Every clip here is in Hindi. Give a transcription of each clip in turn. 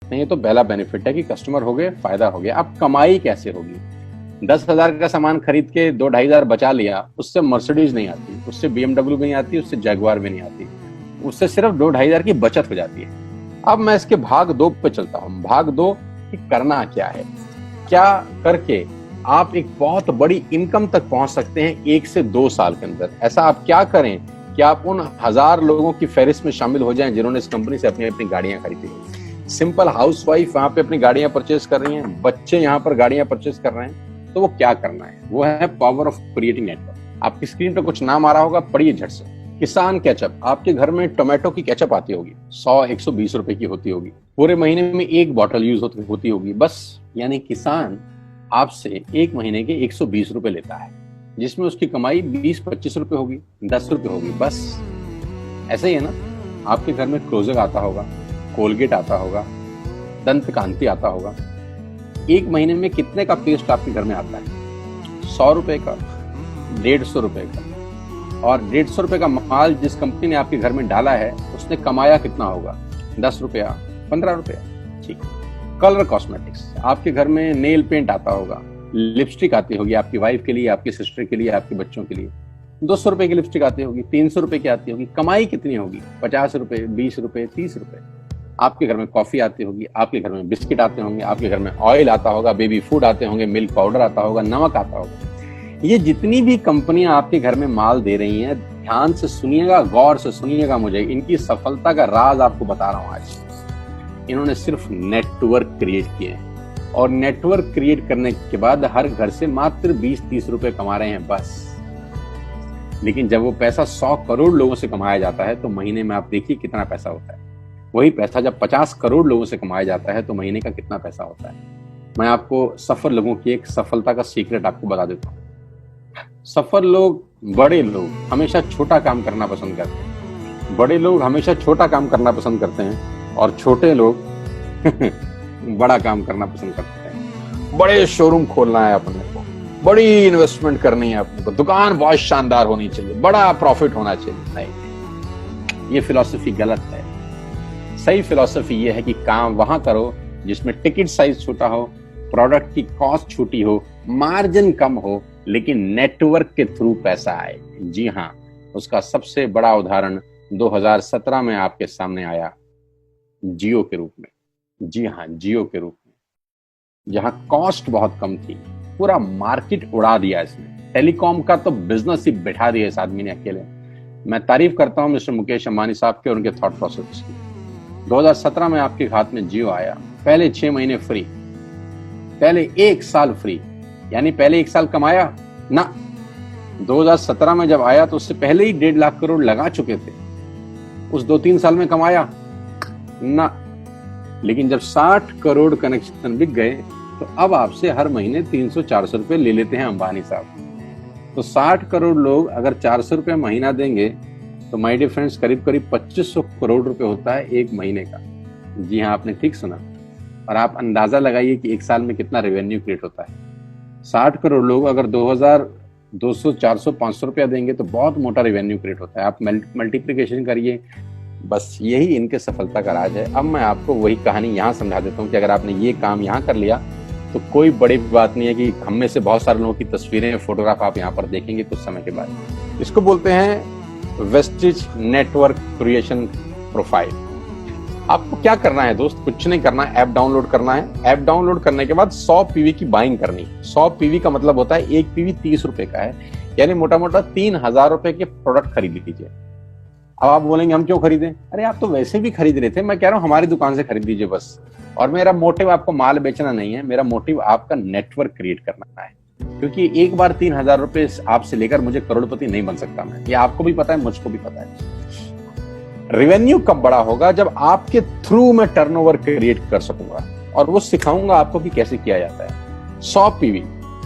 नहीं, ये तो पहला बेनिफिट है कि कस्टमर हो गए, फायदा हो गया। अब कमाई कैसे होगी? 10,000 का सामान खरीद के 2-2,500 बचा लिया, उससे मर्सिडीज नहीं आती, उससे BMW भी नहीं आती, उससे जैगवार भी नहीं आती, उससे सिर्फ 2-2,500 की बचत हो जाती है। अब मैं इसके भाग 2 पे चलता हूँ। भाग 2 कि करना क्या है, क्या करके आप एक बहुत बड़ी इनकम तक पहुंच सकते हैं 1 से 2 साल के अंदर। ऐसा आप क्या करें कि आप उन 1000 लोगों की फहरिस्त में शामिल हो जाएं जिन्होंने इस कंपनी से अपनी अपनी गाड़ियां खरीदी। सिंपल हाउसवाइफ वहां पे अपनी गाड़ियां परचेज कर रही हैं, बच्चे यहाँ पर गाड़ियां परचेज कर रहे हैं, तो वो क्या करना है? वो है पावर ऑफ क्रिएटिंग नेटवर्क। आपकी स्क्रीन पे कुछ नाम आ रहा होगा, पढ़िए झट से। किसान केचप, आपके घर में टोमेटो की केचप आती होगी, 100-120 रुपए की होती होगी, पूरे महीने में 1 बॉटल यूज होती होगी बस। यानी किसान आपसे 1 महीने के 120 रुपए लेता है, जिसमें उसकी कमाई 20-25 रुपए होगी, 10 रुपए होगी बस। ऐसे ही है ना? आपके घर में क्लोजर आता होगा, कोलगेट आता होगा, दंत कांति आता होगा। 1 महीने में कितने का पेस्ट आपके घर में आता है? 100 रुपए का, 150 रुपए का। और 150 रुपए का माल जिस कंपनी ने आपके घर में डाला है, उसने कमाया कितना होगा? 10 रुपया, 15 रुपया। ठीक। कलर कॉस्मेटिक्स, आपके घर में नेल पेंट आता होगा, लिपस्टिक आती होगी आपकी वाइफ के लिए, आपकी सिस्टर के लिए, आपके बच्चों के लिए। 200 रुपए की लिपस्टिक आती होगी, 300 रुपए की आती होगी। कमाई कितनी होगी? 50 रुपए, 20 रुपए, 30 रुपए। आपके घर में कॉफी आती होगी, आपके घर में बिस्किट आते होंगे, आपके घर में ऑयल आता होगा, बेबी फूड आते होंगे, मिल्क पाउडर आता होगा, नमक आता होगा। ये जितनी भी कंपनियां आपके घर में माल दे रही हैं, ध्यान से सुनिएगा, गौर से सुनिएगा मुझे। इनकी सफलता का राज आपको बता रहा हूं आज। इन्होंने सिर्फ नेटवर्क क्रिएट किए हैं, और नेटवर्क क्रिएट करने के बाद हर घर से मात्र 20-30 रुपए कमा रहे हैं बस। लेकिन जब वो पैसा 100 करोड़ लोगों से कमाया जाता है तो महीने में आप देखिए कितना पैसा होता है। वही पैसा जब 50 करोड़ लोगों से कमाया जाता है तो महीने का कितना पैसा होता है। मैं आपको सफल लोगों की एक सफलता का सीक्रेट आपको बता देता हूँ। सफल लोग, बड़े लोग हमेशा छोटा काम करना पसंद करते हैं। बड़े लोग हमेशा छोटा काम करना पसंद करते हैं, और छोटे लोग बड़ा काम करना पसंद करते हैं। बड़े शोरूम खोलना है अपने को, बड़ी इन्वेस्टमेंट करनी है अपने को, दुकान बहुत शानदार होनी चाहिए, बड़ा प्रॉफिट होना चाहिए। नहीं, ये फिलॉसफी गलत है। सही फिलॉसफी ये है कि काम वहां करो जिसमें टिकट साइज छोटा हो, प्रोडक्ट की कॉस्ट छोटी हो, मार्जिन कम हो, लेकिन नेटवर्क के थ्रू पैसा आए। जी हाँ, उसका सबसे बड़ा उदाहरण 2017 में आपके सामने आया, जियो के रूप में। जी हाँ, जियो के रूप में, जहां कॉस्ट बहुत कम थी, पूरा मार्केट उड़ा दिया इसने। टेलीकॉम का तो बिजनेस ही बैठा दिया इस आदमी ने अकेले। मैं तारीफ करता हूं मिस्टर मुकेश अंबानी साहब के और उनके थॉट प्रोसेस की। 2017 में आपके हाथ में जियो आया, पहले 6 महीने फ्री, पहले 1 साल फ्री। यानी पहले 1 साल कमाया ना। 2017 में जब आया तो उससे पहले ही 1.5 लाख करोड़ लगा चुके थे। उस 2-3 साल में कमाया ना। लेकिन जब 60 करोड़ कनेक्शन बिक गए तो अब आपसे हर महीने 300-400 रुपए ले लेते हैं अंबानी साहब। तो 60 करोड़ लोग अगर 400 रुपए महीना देंगे तो माय डियर फ्रेंड्स, करीब करीब 2500 करोड़ रुपए होता है 1 महीने का। जी हाँ, आपने ठीक सुना। और आप अंदाजा लगाइए कि 1 साल में कितना रेवेन्यू क्रिएट होता है। 60 करोड़ लोग अगर 2000, 200, 400, 500 रुपया देंगे तो बहुत मोटा रेवेन्यू क्रिएट होता है। आप मल्टीप्लिकेशन करिए, बस यही इनके सफलता का राज है। अब मैं आपको वही कहानी यहाँ समझा देता हूँ कि अगर आपने ये काम यहाँ कर लिया तो कोई बड़ी बात नहीं है कि हम में से बहुत सारे लोगों की तस्वीरें, फोटोग्राफ आप यहाँ पर देखेंगे कुछ समय के बाद। इसको बोलते हैं वेस्टिज नेटवर्क क्रिएशन प्रोफाइल। आपको क्या करना है दोस्त? कुछ नहीं करना है, ऐप डाउनलोड करना है। ऐप डाउनलोड करने के बाद 100 पीवी की बाइंग करनी। 100 पीवी का मतलब होता है 1 पीवी 30 रुपए का है, यानी मोटा मोटा 3000 रुपए के प्रोडक्ट खरीद लीजिए। अब आप बोलेंगे हम क्यों खरीदें? अरे आप तो वैसे भी खरीद रहे थे, मैं कह रहा हूँ हमारी दुकान से खरीद लीजिए बस। और मेरा मोटिव आपको माल बेचना नहीं है, मेरा मोटिव आपका नेटवर्क क्रिएट करना है। क्योंकि एक बार 3000 रुपए आपसे लेकर मुझे करोड़पति नहीं बन सकता मैं, ये आपको भी पता है, मुझको भी पता है। रेवेन्यू कब बड़ा होगा? जब आपके थ्रू मैं टर्नओवर क्रिएट कर सकूंगा, और वो सिखाऊंगा आपको कि कैसे किया जाता है। 100 पीवी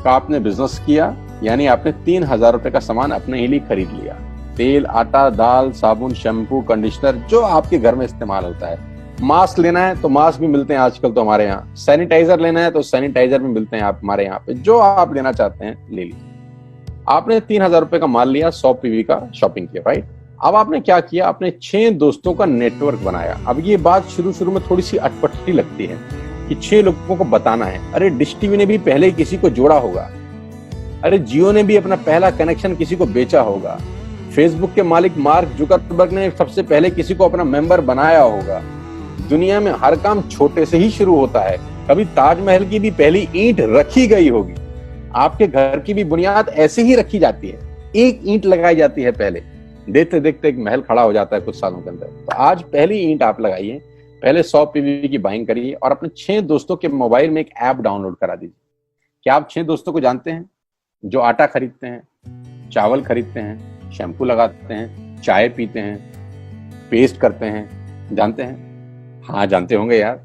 का आपने बिजनेस किया, यानी आपने 3000 रुपए का सामान अपने ही लिए खरीद लिया। तेल, आटा, दाल, साबुन, शैम्पू, कंडीशनर, जो आपके घर में इस्तेमाल होता है। मास्क लेना है तो मास्क भी मिलते हैं आजकल तो हमारे यहाँ। सैनिटाइजर लेना है तो सैनिटाइजर भी मिलते हैं आप हमारे यहाँ पे। जो आप लेना चाहते हैं ले लीजिए। आपने 3000 रुपए का माल लिया, 100 पीवी का शॉपिंग किया, राइट? अब आपने क्या किया, आपने 6 दोस्तों का नेटवर्क बनाया। अब ये बात शुरू शुरू में थोड़ी सी अटपटी लगती है कि 6 लोगों को बताना है। अरे डिश टीवी ने भी पहले किसी को जोड़ा होगा, अरे जियो ने भी अपना पहला कनेक्शन किसी को बेचा होगा, फेसबुक के मालिक मार्क जुकरबर्ग ने सबसे पहले किसी को अपना मेंबर बनाया होगा। दुनिया में हर काम छोटे से ही शुरू होता है। कभी ताजमहल की भी पहली ईंट रखी गई होगी, आपके घर की भी बुनियाद ऐसे ही रखी जाती है, एक ईंट लगाई जाती है पहले, देखते देखते एक महल खड़ा हो जाता है कुछ सालों के अंदर। तो आज पहली ईंट आप लगाइए, पहले 100 पीवी की बाइंग करिए और अपने 6 दोस्तों के मोबाइल में एक ऐप डाउनलोड करा दीजिए। क्या आप 6 दोस्तों को जानते हैं जो आटा खरीदते हैं, चावल खरीदते हैं, शैम्पू लगाते हैं, चाय पीते हैं, पेस्ट करते हैं? जानते हैं? हाँ जानते होंगे यार।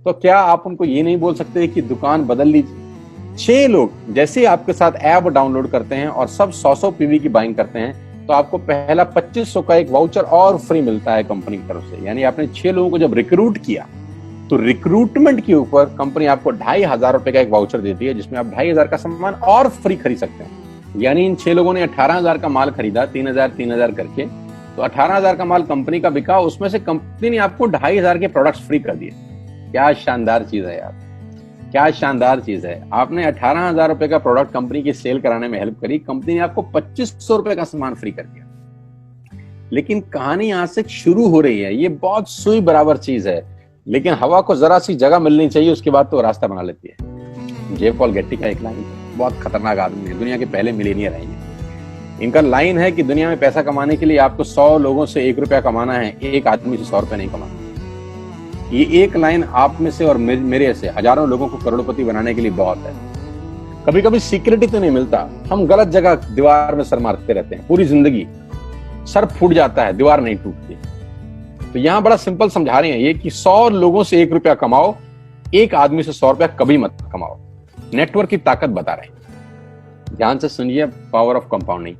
तो क्या आप उनको ये नहीं बोल सकते कि दुकान बदल लीजिए? 6 लोग जैसे आपके साथ ऐप डाउनलोड करते हैं और सब 100 पीवी की बाइंग करते हैं तो आपको पहला 2500 का एक वाउचर और फ्री मिलता है कंपनी की तरफ से। यानी आपने 6 लोगों को जब रिक्रूट किया तो रिक्रूटमेंट के ऊपर कंपनी आपको 2500 रुपए का एक वाउचर देती है जिसमें आप 2500 का सामान और फ्री खरीद सकते हैं। यानी इन 6 लोगों ने 18,000 का माल खरीदा, 3,000 करके, तो 18,000 का माल कंपनी का बिका, उसमें से कंपनी ने आपको 2500 के प्रोडक्ट्स फ्री कर दिए। क्या शानदार चीज है यार, क्या शानदार चीज है। आपने 18,000 रुपए का प्रोडक्ट कंपनी की सेल कराने में हेल्प करी, कंपनी ने आपको 2500 रुपए का सामान फ्री कर दिया। लेकिन कहानी यहां से शुरू हो रही है। ये बहुत सुई बराबर चीज है, लेकिन हवा को जरा सी जगह मिलनी चाहिए, उसके बाद तो रास्ता बना लेती है। जे पॉल गेट्टी का एक लाइन, बहुत खतरनाक आदमी है, दुनिया के पहले मिलियनियर हैं। इनका लाइन है कि दुनिया में पैसा कमाने के लिए आपको 100 लोगों से 1 रुपया कमाना है, एक आदमी से 100 रुपया नहीं कमाना। ये एक लाइन आप में से और मेरे से हजारों लोगों को करोड़पति बनाने के लिए बहुत है। कभी कभी सिक्योरिटी तो नहीं मिलता, हम गलत जगह दीवार में सर मारते रहते हैं, पूरी जिंदगी सर फूट जाता है, दीवार नहीं टूटती। तो यहां बड़ा सिंपल समझा रहे हैं ये कि 100 लोगों से 1 रुपया कमाओ, एक आदमी से 100 रुपया कभी मत कमाओ। नेटवर्क की ताकत बता रहे हैं, ध्यान से सुनिए, पावर ऑफ कंपाउंडिंग।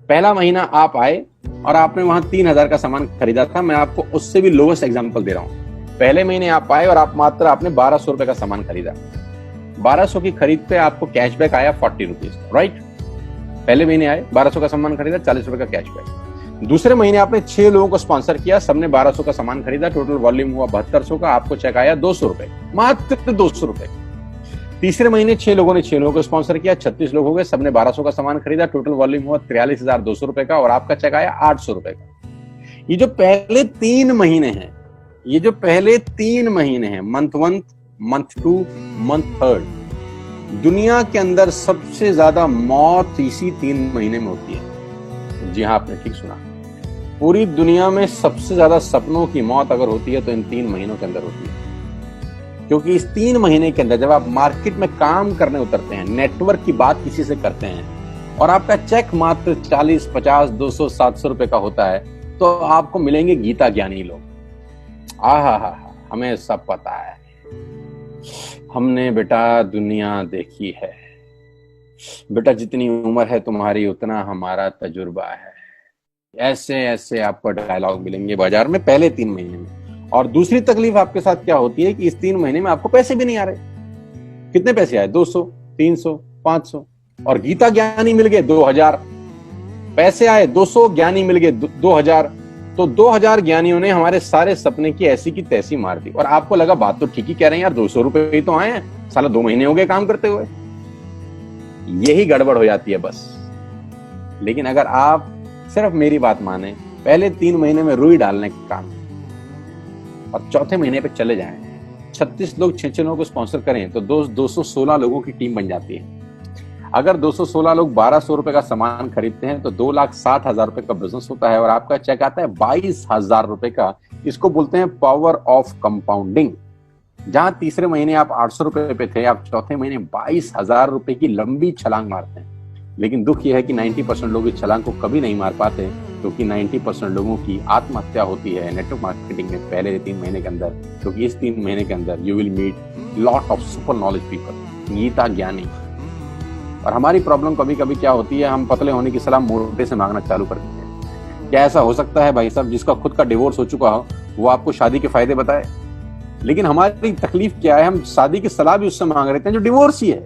पहला महीना आप आए और आपने वहां 3,000 का सामान खरीदा था। मैं आपको उससे भी लोवेस्ट एग्जांपल दे रहा हूं। पहले महीने आप आए और आपने 1200 रुपए का सामान खरीदा। 1200 की खरीद पे आपको कैशबैक आया 40 रुपीज, राइट? पहले महीने आए, 1200 का सामान खरीदा, 40 रुपए का कैशबैक। दूसरे महीने आपने 6 लोगों को स्पॉन्सर किया, सबने 1200 का सामान खरीदा, टोटल वॉल्यूम हुआ 7200 का, आपको चेक आया 200 रुपए, मात्र 200 रुपए। तीसरे महीने 6 लोगों ने 6 लोगों को स्पॉन्सर किया, 36 लोग हो गए, सबने 1200 का सामान खरीदा, टोटल वॉल्यूम हुआ 43,200 रुपए का और आपका चेक आया 800 रुपए का। ये जो पहले 3 महीने हैं, ये जो पहले 3 महीने हैं, मंथ 1, मंथ 2, मंथ 3, दुनिया के अंदर सबसे ज्यादा मौत इसी 3 महीने में होती है। जी हाँ, आपने ठीक सुना, पूरी दुनिया में सबसे ज्यादा सपनों की मौत अगर होती है तो इन 3 महीनों के अंदर होती है। क्योंकि इस 3 महीने के अंदर जब आप मार्केट में काम करने उतरते हैं, नेटवर्क की बात किसी से करते हैं और आपका चेक मात्र 40, 50, 200, 700 रुपए का होता है, तो आपको मिलेंगे गीता ज्ञानी लोग। हमें सब पता है, हमने बेटा दुनिया देखी है, बेटा जितनी उम्र है तुम्हारी उतना हमारा तजुर्बा है। ऐसे ऐसे आपको डायलॉग मिलेंगे बाजार में पहले 3 महीने में। और दूसरी तकलीफ आपके साथ क्या होती है कि इस 3 महीने में आपको पैसे भी नहीं आ रहे। कितने पैसे आए? 200, 300, 500, और गीता ज्ञानी मिल गए 2000। पैसे आए 200, ज्ञानी मिल गए 2000। तो 2000 ज्ञानियों ने हमारे सारे सपने की ऐसी की तैसी मार दी। और आपको लगा बात तो ठीक ही कह रहे हैं यार, 200 रुपए ही तो आए हैं, साला 2 महीने हो गए काम करते हुए। यही गड़बड़ हो जाती है बस। लेकिन अगर आप सिर्फ मेरी बात माने, पहले 3 महीने में रुई डालने का काम और चौथे महीने पे चले जाएं, 36 लोग 6 लोगों को स्पॉन्सर करें तो 216 लोगों की टीम बन जाती है। अगर 216 लोग 1200 रुपए का सामान खरीदते हैं तो 2,60,000 रुपए का बिजनेस होता है और आपका चेक आता है 22,000 रुपए का। इसको बोलते हैं पावर ऑफ कंपाउंडिंग। जहां तीसरे महीने आप 800 रुपए पे थे, आप चौथे महीने 22,000 रुपए की लंबी छलांग मारते हैं। लेकिन दुख यह है कि 90% लोग इस छलांग को कभी नहीं मार पाते, क्योंकि 90% लोगों की आत्महत्या होती है नेटवर्क मार्केटिंग में पहले 3 महीने के अंदर। क्योंकि इस 3 महीने के अंदर you will meet lot of super knowledge people, Gita ज्ञानी। और हमारी प्रॉब्लम कभी कभी क्या होती है, हम पतले होने की सलाह मोटे से मांगना चालू कर देते हैं। क्या ऐसा हो सकता है भाई साहब, जिसका खुद का डिवोर्स हो चुका हो वो आपको शादी के फायदे बताए? लेकिन हमारी तकलीफ क्या है, हम शादी की सलाह भी उससे मांग रहे हैं जो डिवोर्स ही है।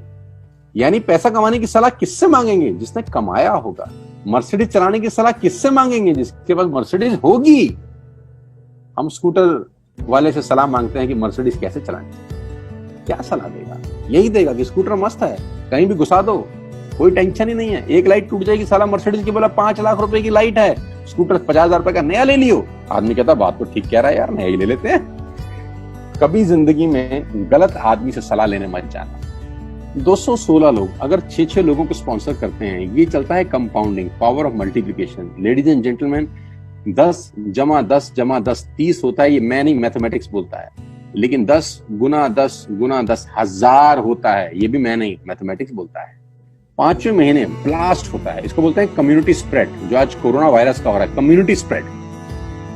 यानी पैसा कमाने की सलाह किससे मांगेंगे? जिसने कमाया होगा। मर्सिडीज चलाने की सलाह किससे मांगेंगे? जिसके पास मर्सिडीज होगी। हम स्कूटर वाले से सलाह मांगते हैं कि मर्सिडीज कैसे चलानी, क्या सलाह देगा? यही देगा कि स्कूटर मस्त है, कहीं भी घुसा दो, कोई टेंशन ही नहीं है। एक लाइट टूट जाएगी, साला मर्सिडीज की बोला 5 लाख रुपए की लाइट है, स्कूटर 50,000 रुपए का नया ले लियो। आदमी कहता बात तो ठीक कह रहा है यार, नया ही ले लेते हैं। कभी जिंदगी में गलत आदमी से सलाह लेने मत जाना। 216 लोग अगर 6-6 लोगों को स्पॉन्सर करते हैं, ये चलता है compounding, power of multiplication. Ladies and gentleman, 10 + 10 + 10 30 होता है। ये मैं नहीं, मैथमेटिक्स बोलता है। लेकिन 10 × 10 × 10 1000 होता है। ये भी मैं नहीं, मैथमेटिक्स बोलता है। 5वें महीने ब्लास्ट होता है, इसको बोलते हैं कम्युनिटी स्प्रेड, जो आज कोरोना वायरस का हो रहा है। कम्युनिटी स्प्रेड,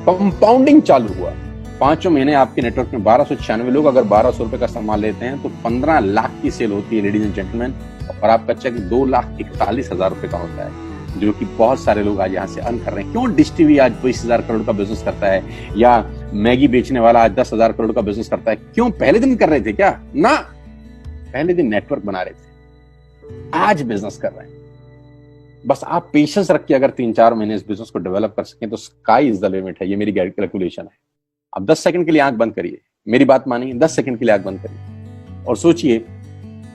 कंपाउंडिंग चालू हुआ। 5वें महीने आपके नेटवर्क में 1296 लोग अगर 1200 रुपए का सामान लेते हैं तो 15 लाख की सेल होती है लेडीज एंड जेंटलमैन। और आपका चेक 2,41,000 रुपए का होता है, जो कि बहुत सारे लोग आज यहाँ से अर्न कर रहे हैं। क्यों डिश टीवी आज 20,000 करोड़ का बिजनेस करता है, या मैगी बेचने वाला आज 10,000 करोड़ का बिजनेस करता है? क्यों? पहले दिन कर रहे थे क्या? ना, पहले दिन नेटवर्क बना रहे थे, आज बिजनेस कर रहे हैं। बस आप पेशेंस रख के अगर 3-4 महीने इस बिजनेस को डेवलप कर सकें तो स्काई इज द लिमिट है। ये मेरी कैलकुलेशन है। अब 10 सेकंड के लिए आंख बंद करिए, मेरी बात मानिए, 10 सेकंड के लिए आंख बंद करिए और सोचिए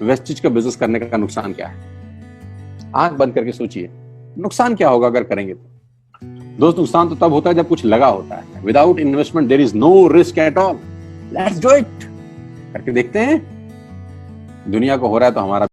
वेस्टेज का बिजनेस करने का नुकसान क्या है। आंख बंद करके सोचिए नुकसान क्या होगा अगर करेंगे तो। दोस्त, नुकसान तो तब होता है जब कुछ लगा होता है। Without investment there is no risk at all. Let's do it. करके देखते हैं, दुनिया को हो रहा है तो हमारा